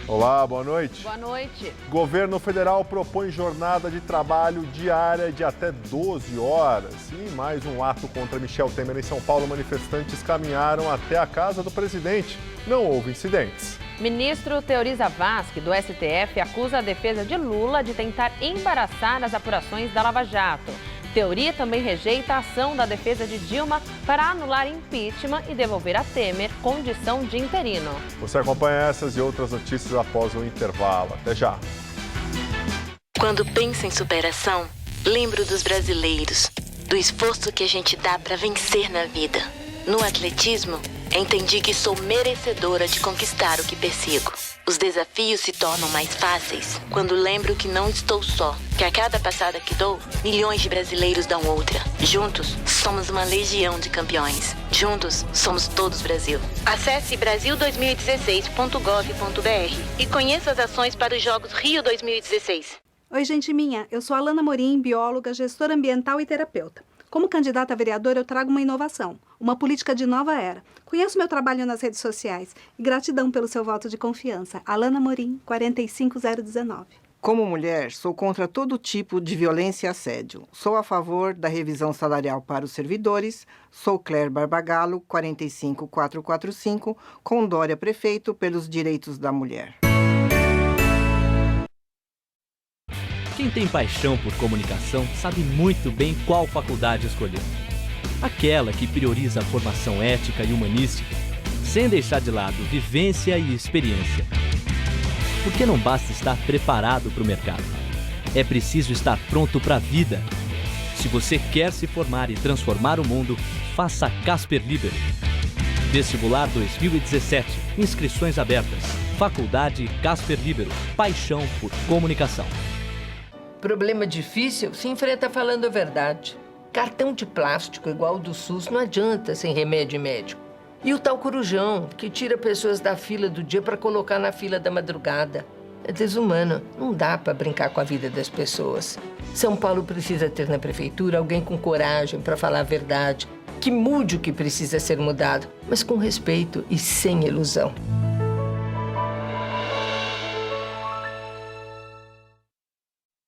Olá, boa noite. Boa noite. Governo federal propõe jornada de trabalho diária de até 12 horas. E em mais um ato contra Michel Temer em São Paulo, manifestantes caminharam até a casa do presidente. Não houve incidentes. Ministro Teori Zavascki, do STF, acusa a defesa de Lula de tentar embaraçar as apurações da Lava Jato. Teori também rejeita a ação da defesa de Dilma para anular impeachment e devolver a Temer condição de interino. Você acompanha essas e outras notícias após o intervalo. Até já. Quando penso em superação, lembro dos brasileiros, do esforço que a gente dá para vencer na vida. No atletismo, entendi que sou merecedora de conquistar o que persigo. Os desafios se tornam mais fáceis quando lembro que não estou só, que a cada passada que dou, milhões de brasileiros dão outra. Juntos, somos uma legião de campeões. Juntos, somos todos Brasil. Acesse brasil2016.gov.br e conheça as ações para os Jogos Rio 2016. Oi, gente minha. Eu sou Alana Morim, bióloga, gestora ambiental e terapeuta. Como candidata a vereadora, eu trago uma inovação, uma política de nova era. Conheço meu trabalho nas redes sociais e gratidão pelo seu voto de confiança. Alana Morim, 45019. Como mulher, sou contra todo tipo de violência e assédio. Sou a favor da revisão salarial para os servidores. Sou Claire Barbagallo, 45445, com Dória prefeito pelos direitos da mulher. Quem tem paixão por comunicação sabe muito bem qual faculdade escolher. Aquela que prioriza a formação ética e humanística, sem deixar de lado vivência e experiência. Porque não basta estar preparado para o mercado. É preciso estar pronto para a vida. Se você quer se formar e transformar o mundo, faça Casper Libero. Vestibular 2017. Inscrições abertas. Faculdade Casper Libero. Paixão por comunicação. Problema difícil se enfrenta falando a verdade. Cartão de plástico igual ao do SUS não adianta sem remédio médico. E o tal corujão, que tira pessoas da fila do dia para colocar na fila da madrugada. É desumano, não dá para brincar com a vida das pessoas. São Paulo precisa ter na prefeitura alguém com coragem para falar a verdade, que mude o que precisa ser mudado, mas com respeito e sem ilusão.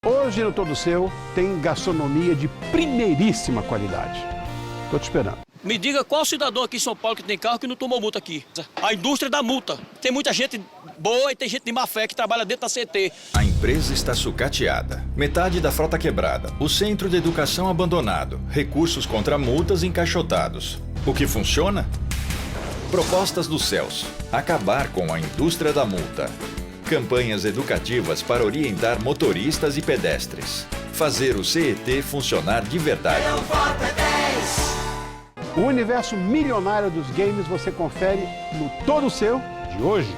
Hoje no Todo Seu tem gastronomia de primeiríssima qualidade. Tô te esperando. Me diga qual cidadão aqui em São Paulo que tem carro que não tomou multa aqui. A indústria da multa. Tem muita gente boa e tem gente de má fé que trabalha dentro da CT. A empresa está sucateada. Metade da frota quebrada. O centro de educação abandonado. Recursos contra multas encaixotados. O que funciona? Propostas do Celso. Acabar com a indústria da multa. Campanhas educativas para orientar motoristas e pedestres. Fazer o CET funcionar de verdade. Meu voto é 10! O universo milionário dos games você confere no Todo Seu de hoje.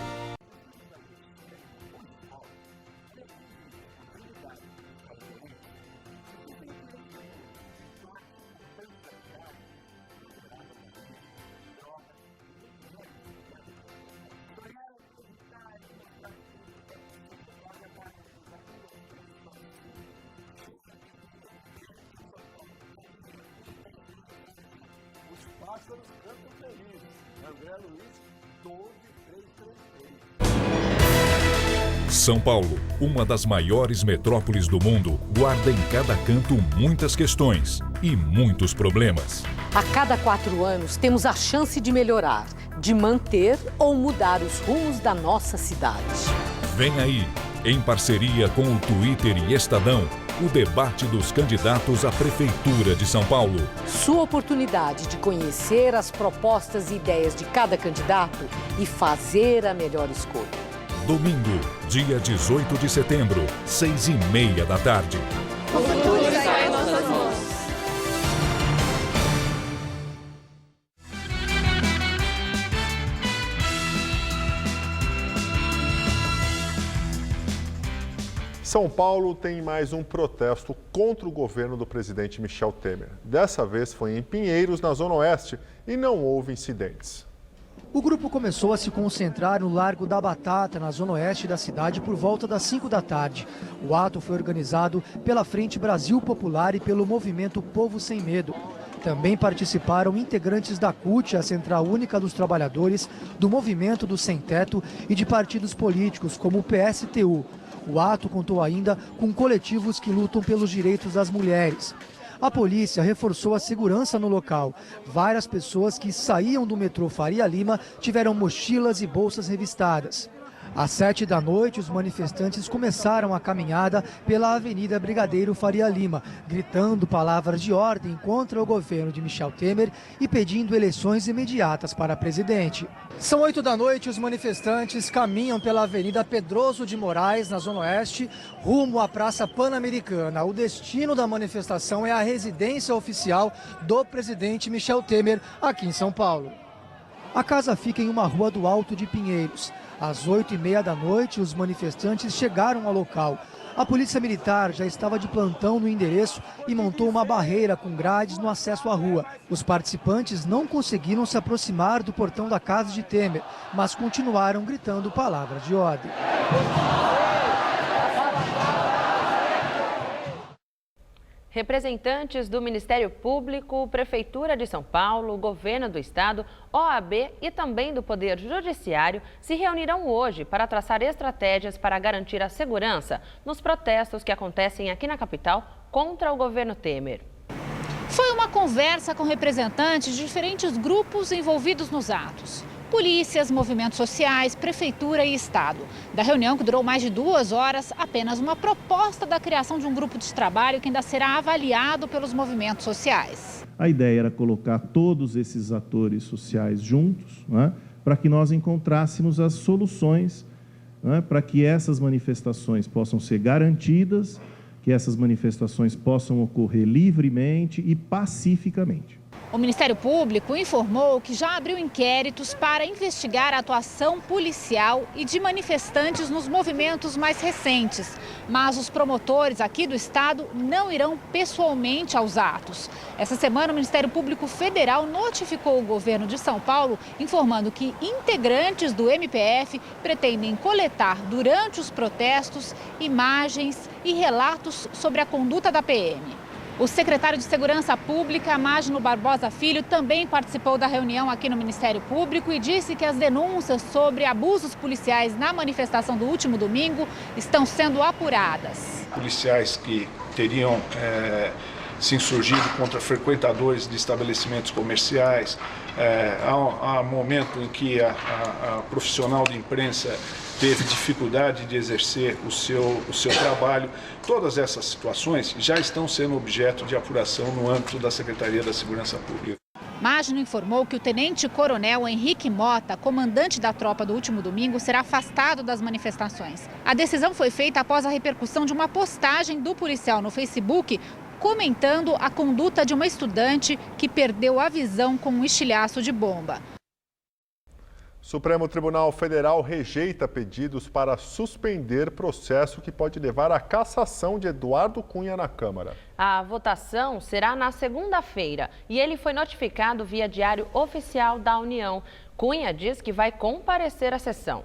São Paulo, uma das maiores metrópoles do mundo, guarda em cada canto muitas questões e muitos problemas. A cada 4 anos temos a chance de melhorar, de manter ou mudar os rumos da nossa cidade. Vem aí, em parceria com o Twitter e Estadão, o debate dos candidatos à Prefeitura de São Paulo. Sua oportunidade de conhecer as propostas e ideias de cada candidato e fazer a melhor escolha. Domingo, dia 18 de setembro, 6h30 da tarde. O futuro está em nossas mãos. São Paulo tem mais um protesto contra o governo do presidente Michel Temer. Dessa vez foi em Pinheiros, na Zona Oeste, e não houve incidentes. O grupo começou a se concentrar no Largo da Batata, na zona oeste da cidade, por volta das 5 da tarde. O ato foi organizado pela Frente Brasil Popular e pelo movimento Povo Sem Medo. Também participaram integrantes da CUT, a Central Única dos Trabalhadores, do Movimento do Sem Teto e de partidos políticos como o PSTU. O ato contou ainda com coletivos que lutam pelos direitos das mulheres. A polícia reforçou a segurança no local. Várias pessoas que saíam do metrô Faria Lima tiveram mochilas e bolsas revistadas. Às 7 da noite, os manifestantes começaram a caminhada pela Avenida Brigadeiro Faria Lima, gritando palavras de ordem contra o governo de Michel Temer e pedindo eleições imediatas para presidente. São 8 da noite, os manifestantes caminham pela Avenida Pedroso de Moraes, na Zona Oeste, rumo à Praça Pan-Americana. O destino da manifestação é a residência oficial do presidente Michel Temer, aqui em São Paulo. A casa fica em uma rua do Alto de Pinheiros. Às 8h30 da noite, os manifestantes chegaram ao local. A polícia militar já estava de plantão no endereço e montou uma barreira com grades no acesso à rua. Os participantes não conseguiram se aproximar do portão da casa de Temer, mas continuaram gritando palavras de ordem. Representantes do Ministério Público, Prefeitura de São Paulo, Governo do Estado, OAB e também do Poder Judiciário se reunirão hoje para traçar estratégias para garantir a segurança nos protestos que acontecem aqui na capital contra o governo Temer. Foi uma conversa com representantes de diferentes grupos envolvidos nos atos. Polícias, movimentos sociais, prefeitura e estado. Da reunião, que durou mais de 2 horas, apenas uma proposta da criação de um grupo de trabalho que ainda será avaliado pelos movimentos sociais. A ideia era colocar todos esses atores sociais juntos, né, para que nós encontrássemos as soluções, né, para que essas manifestações possam ser garantidas, que essas manifestações possam ocorrer livremente e pacificamente. O Ministério Público informou que já abriu inquéritos para investigar a atuação policial e de manifestantes nos movimentos mais recentes. Mas os promotores aqui do estado não irão pessoalmente aos atos. Essa semana, o Ministério Público Federal notificou o governo de São Paulo, informando que integrantes do MPF pretendem coletar durante os protestos imagens e relatos sobre a conduta da PM. O secretário de Segurança Pública, Mágino Barbosa Filho, também participou da reunião aqui no Ministério Público e disse que as denúncias sobre abusos policiais na manifestação do último domingo estão sendo apuradas. Policiais que teriam se insurgido contra frequentadores de estabelecimentos comerciais, há momento em que a profissional de imprensa teve dificuldade de exercer o seu trabalho. Todas essas situações já estão sendo objeto de apuração no âmbito da Secretaria da Segurança Pública. Mágino informou que o tenente-coronel Henrique Mota, comandante da tropa do último domingo, será afastado das manifestações. A decisão foi feita após a repercussão de uma postagem do policial no Facebook comentando a conduta de uma estudante que perdeu a visão com um estilhaço de bomba. Supremo Tribunal Federal rejeita pedidos para suspender processo que pode levar à cassação de Eduardo Cunha na Câmara. A votação será na segunda-feira e ele foi notificado via Diário Oficial da União. Cunha diz que vai comparecer à sessão.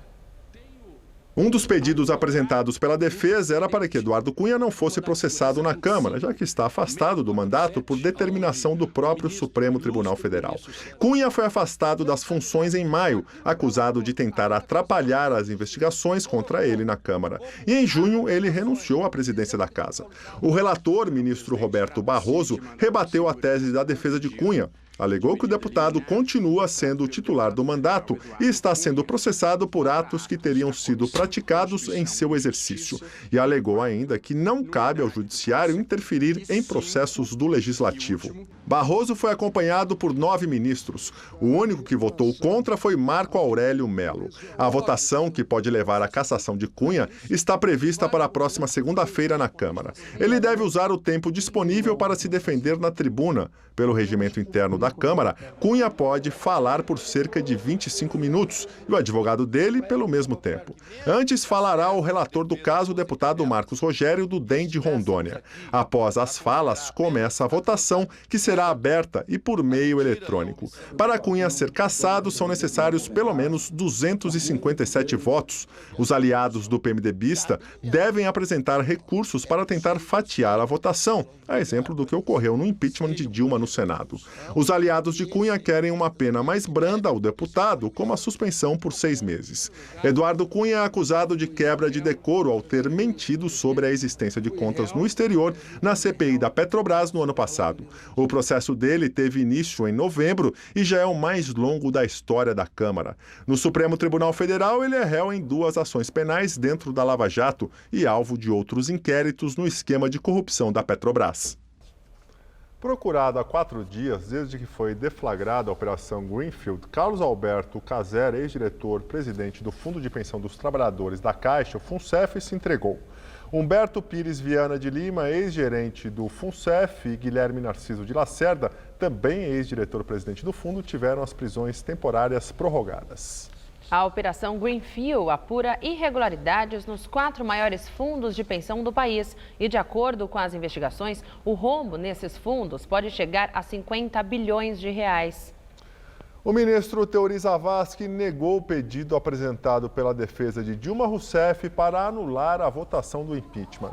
Um dos pedidos apresentados pela defesa era para que Eduardo Cunha não fosse processado na Câmara, já que está afastado do mandato por determinação do próprio Supremo Tribunal Federal. Cunha foi afastado das funções em maio, acusado de tentar atrapalhar as investigações contra ele na Câmara. E em junho, ele renunciou à presidência da Casa. O relator, ministro Roberto Barroso, rebateu a tese da defesa de Cunha. Alegou que o deputado continua sendo o titular do mandato e está sendo processado por atos que teriam sido praticados em seu exercício. E alegou ainda que não cabe ao judiciário interferir em processos do legislativo. Barroso foi acompanhado por 9 ministros. O único que votou contra foi Marco Aurélio Mello. A votação, que pode levar à cassação de Cunha, está prevista para a próxima segunda-feira na Câmara. Ele deve usar o tempo disponível para se defender na tribuna. Pelo regimento interno da Câmara, Cunha pode falar por cerca de 25 minutos e o advogado dele pelo mesmo tempo. Antes falará o relator do caso, o deputado Marcos Rogério, do DEM de Rondônia. Após as falas, começa a votação, que será será aberta e por meio eletrônico. Para Cunha ser cassado, são necessários pelo menos 257 votos. Os aliados do PMDBista devem apresentar recursos para tentar fatiar a votação, a exemplo do que ocorreu no impeachment de Dilma no Senado. Os aliados de Cunha querem uma pena mais branda ao deputado, como a suspensão por 6 meses. Eduardo Cunha é acusado de quebra de decoro ao ter mentido sobre a existência de contas no exterior na CPI da Petrobras no ano passado. O processo dele teve início em novembro e já é o mais longo da história da Câmara. No Supremo Tribunal Federal, ele é réu em 2 ações penais dentro da Lava Jato e alvo de outros inquéritos no esquema de corrupção da Petrobras. Procurado há 4 dias desde que foi deflagrada a Operação Greenfield, Carlos Alberto Caser, ex-diretor-presidente do Fundo de Pensão dos Trabalhadores da Caixa, o FUNCEF, se entregou. Humberto Pires Viana de Lima, ex-gerente do FUNCEF, e Guilherme Narciso de Lacerda, também ex-diretor-presidente do fundo, tiveram as prisões temporárias prorrogadas. A Operação Greenfield apura irregularidades nos 4 maiores fundos de pensão do país. E, de acordo com as investigações, o rombo nesses fundos pode chegar a 50 bilhões de reais. O ministro Teori Zavascki negou o pedido apresentado pela defesa de Dilma Rousseff para anular a votação do impeachment.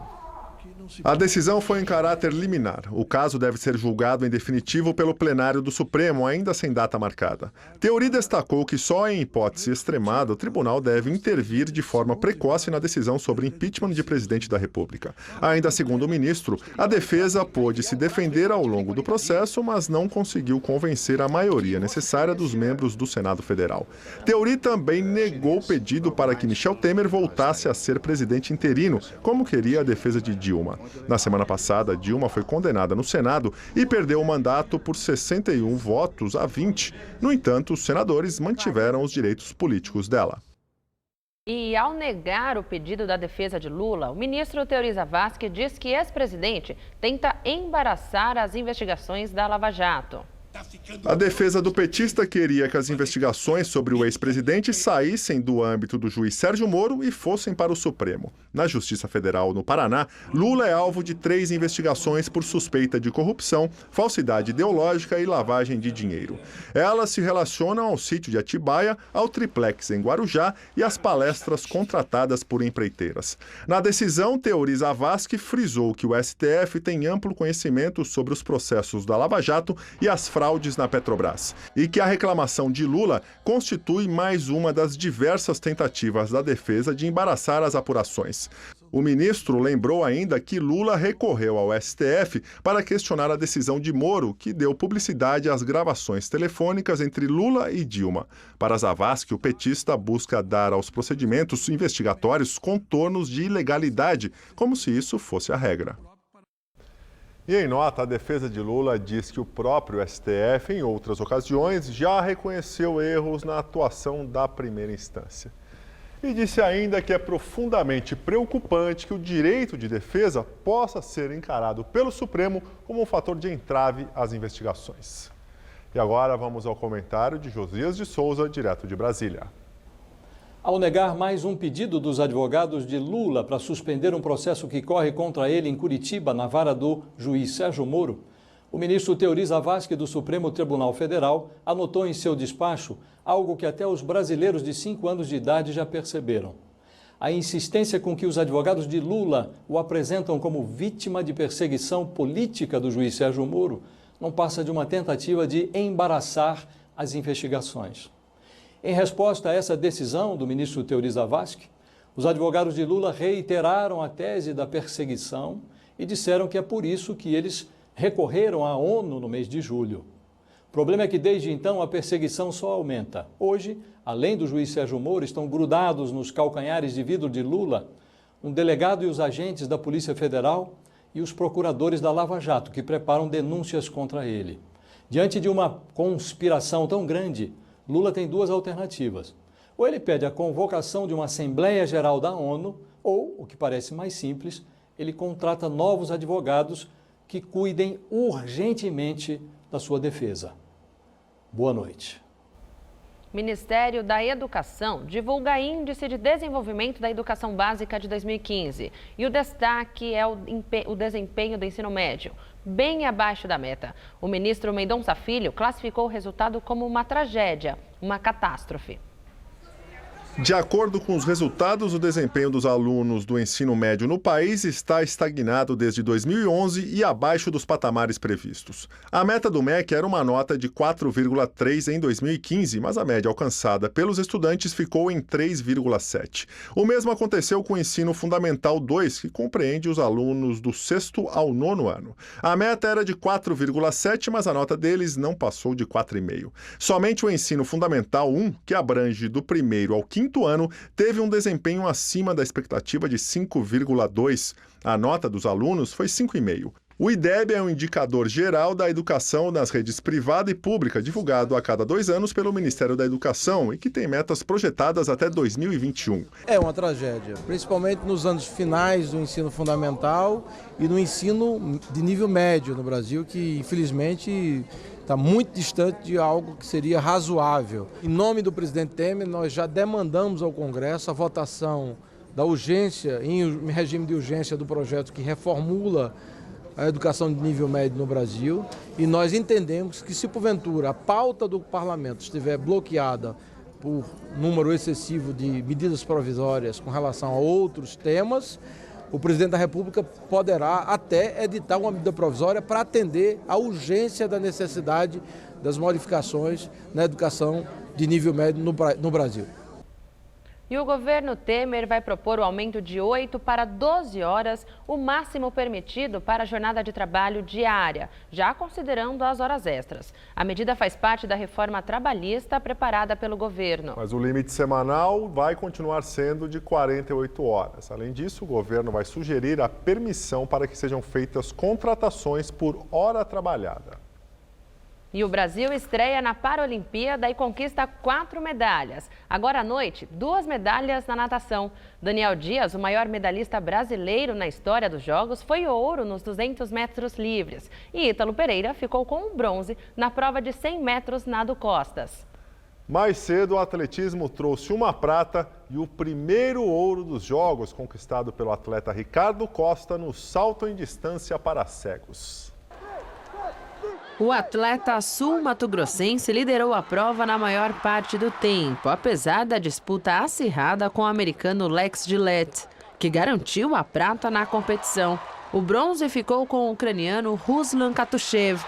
A decisão foi em caráter liminar. O caso deve ser julgado em definitivo pelo plenário do Supremo, ainda sem data marcada. Teori destacou que só em hipótese extremada o tribunal deve intervir de forma precoce na decisão sobre impeachment de presidente da República. Ainda segundo o ministro, a defesa pôde se defender ao longo do processo, mas não conseguiu convencer a maioria necessária dos membros do Senado Federal. Teori também negou o pedido para que Michel Temer voltasse a ser presidente interino, como queria a defesa de Dilma. Na semana passada, Dilma foi condenada no Senado e perdeu o mandato por 61 votos a 20. No entanto, os senadores mantiveram os direitos políticos dela. E ao negar o pedido da defesa de Lula, o ministro Teori Zavascki diz que ex-presidente tenta embaraçar as investigações da Lava Jato. A defesa do petista queria que as investigações sobre o ex-presidente saíssem do âmbito do juiz Sérgio Moro e fossem para o Supremo. Na Justiça Federal no Paraná, Lula é alvo de 3 investigações por suspeita de corrupção, falsidade ideológica e lavagem de dinheiro. Elas se relacionam ao sítio de Atibaia, ao triplex em Guarujá e às palestras contratadas por empreiteiras. Na decisão, Teori Zavascki frisou que o STF tem amplo conhecimento sobre os processos da Lava Jato e as fraudes na Petrobras, e que a reclamação de Lula constitui mais uma das diversas tentativas da defesa de embaraçar as apurações. O ministro lembrou ainda que Lula recorreu ao STF para questionar a decisão de Moro, que deu publicidade às gravações telefônicas entre Lula e Dilma. Para Zavascki, o petista busca dar aos procedimentos investigatórios contornos de ilegalidade, como se isso fosse a regra. E em nota, a defesa de Lula diz que o próprio STF, em outras ocasiões, já reconheceu erros na atuação da primeira instância. E disse ainda que é profundamente preocupante que o direito de defesa possa ser encarado pelo Supremo como um fator de entrave às investigações. E agora vamos ao comentário de Josias de Souza, direto de Brasília. Ao negar mais um pedido dos advogados de Lula para suspender um processo que corre contra ele em Curitiba, na vara do juiz Sérgio Moro, o ministro Teori Zavascki do Supremo Tribunal Federal anotou em seu despacho algo que até os brasileiros de 5 anos de idade já perceberam. A insistência com que os advogados de Lula o apresentam como vítima de perseguição política do juiz Sérgio Moro não passa de uma tentativa de embaraçar as investigações. Em resposta a essa decisão do ministro Teori Zavascki, os advogados de Lula reiteraram a tese da perseguição e disseram que é por isso que eles recorreram à ONU no mês de julho. O problema é que desde então a perseguição só aumenta. Hoje, além do juiz Sérgio Moro, estão grudados nos calcanhares de vidro de Lula um delegado e os agentes da Polícia Federal e os procuradores da Lava Jato, que preparam denúncias contra ele. Diante de uma conspiração tão grande, Lula tem 2 alternativas. Ou ele pede a convocação de uma Assembleia Geral da ONU, ou, o que parece mais simples, ele contrata novos advogados que cuidem urgentemente da sua defesa. Boa noite. Ministério da Educação divulga índice de desenvolvimento da educação básica de 2015. E o destaque é o desempenho do ensino médio, bem abaixo da meta. O ministro Mendonça Filho classificou o resultado como uma tragédia, uma catástrofe. De acordo com os resultados, o desempenho dos alunos do ensino médio no país está estagnado desde 2011 e abaixo dos patamares previstos. A meta do MEC era uma nota de 4,3 em 2015, mas a média alcançada pelos estudantes ficou em 3,7. O mesmo aconteceu com o ensino fundamental 2, que compreende os alunos do 6º ao 9º ano. A meta era de 4,7, mas a nota deles não passou de 4,5. Somente o ensino fundamental 1, que abrange do 1º ao 5º ano, teve um desempenho acima da expectativa de 5,2. A nota dos alunos foi 5,5. O IDEB é um indicador geral da educação nas redes privada e pública, divulgado a cada 2 anos pelo Ministério da Educação e que tem metas projetadas até 2021. É uma tragédia, principalmente nos anos finais do ensino fundamental e no ensino de nível médio no Brasil, que infelizmente está muito distante de algo que seria razoável. Em nome do presidente Temer, nós já demandamos ao Congresso a votação da urgência, em regime de urgência, do projeto que reformula a educação de nível médio no Brasil, e nós entendemos que, se porventura a pauta do parlamento estiver bloqueada por número excessivo de medidas provisórias com relação a outros temas, o presidente da República poderá até editar uma medida provisória para atender à urgência da necessidade das modificações na educação de nível médio no Brasil. E o governo Temer vai propor o aumento de 8 para 12 horas, o máximo permitido para a jornada de trabalho diária, já considerando as horas extras. A medida faz parte da reforma trabalhista preparada pelo governo. Mas o limite semanal vai continuar sendo de 48 horas. Além disso, o governo vai sugerir a permissão para que sejam feitas contratações por hora trabalhada. E o Brasil estreia na Paralimpíada e conquista 4 medalhas. Agora à noite, 2 medalhas na natação. Daniel Dias, o maior medalhista brasileiro na história dos Jogos, foi ouro nos 200 metros livres. E Ítalo Pereira ficou com o bronze na prova de 100 metros nado costas. Mais cedo, o atletismo trouxe uma prata e o primeiro ouro dos Jogos, conquistado pelo atleta Ricardo Costa no salto em distância para cegos. O atleta sul-mato-grossense liderou a prova na maior parte do tempo, apesar da disputa acirrada com o americano Lex Gillette, que garantiu a prata na competição. O bronze ficou com o ucraniano Ruslan Katushev.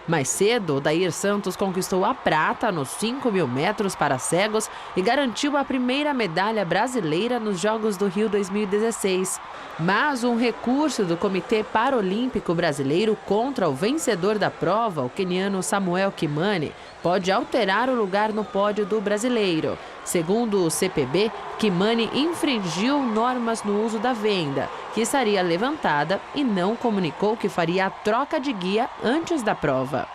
Mais cedo, Odair Santos conquistou a prata nos 5.000 metros para cegos e garantiu a primeira medalha brasileira nos Jogos do Rio 2016. Mas um recurso do Comitê Paralímpico Brasileiro contra o vencedor da prova, o queniano Samuel Kimani, pode alterar o lugar no pódio do brasileiro. Segundo o CPB, Kimani infringiu normas no uso da venda, que estaria levantada, e não comunicou que faria a troca de guia antes da prova.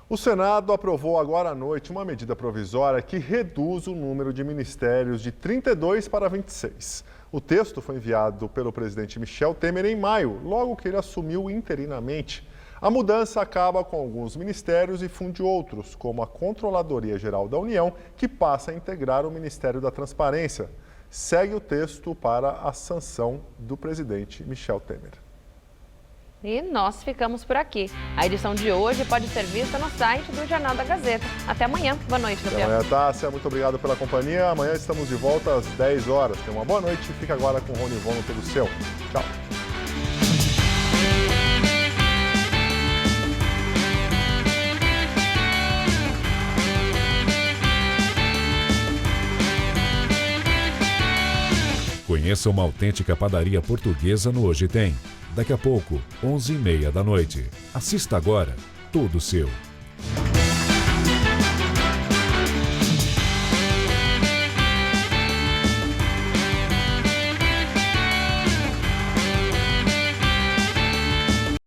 O Senado aprovou agora à noite uma medida provisória que reduz o número de ministérios de 32 para 26. O texto foi enviado pelo presidente Michel Temer em maio, logo que ele assumiu interinamente. A mudança acaba com alguns ministérios e funde outros, como a Controladoria Geral da União, que passa a integrar o Ministério da Transparência. Segue o texto para a sanção do presidente Michel Temer. E nós ficamos por aqui. A edição de hoje pode ser vista no site do Jornal da Gazeta. Até amanhã. Boa noite, Gabriel. Até amanhã, Tássia. Muito obrigado pela companhia. Amanhã estamos de volta às 10 horas. Tenha uma boa noite e fica agora com o Rony Von no Tudo Seu. Tchau. Conheça uma autêntica padaria portuguesa no Hoje Tem. Daqui a pouco, 11h30 da noite. Assista agora, Tudo Seu.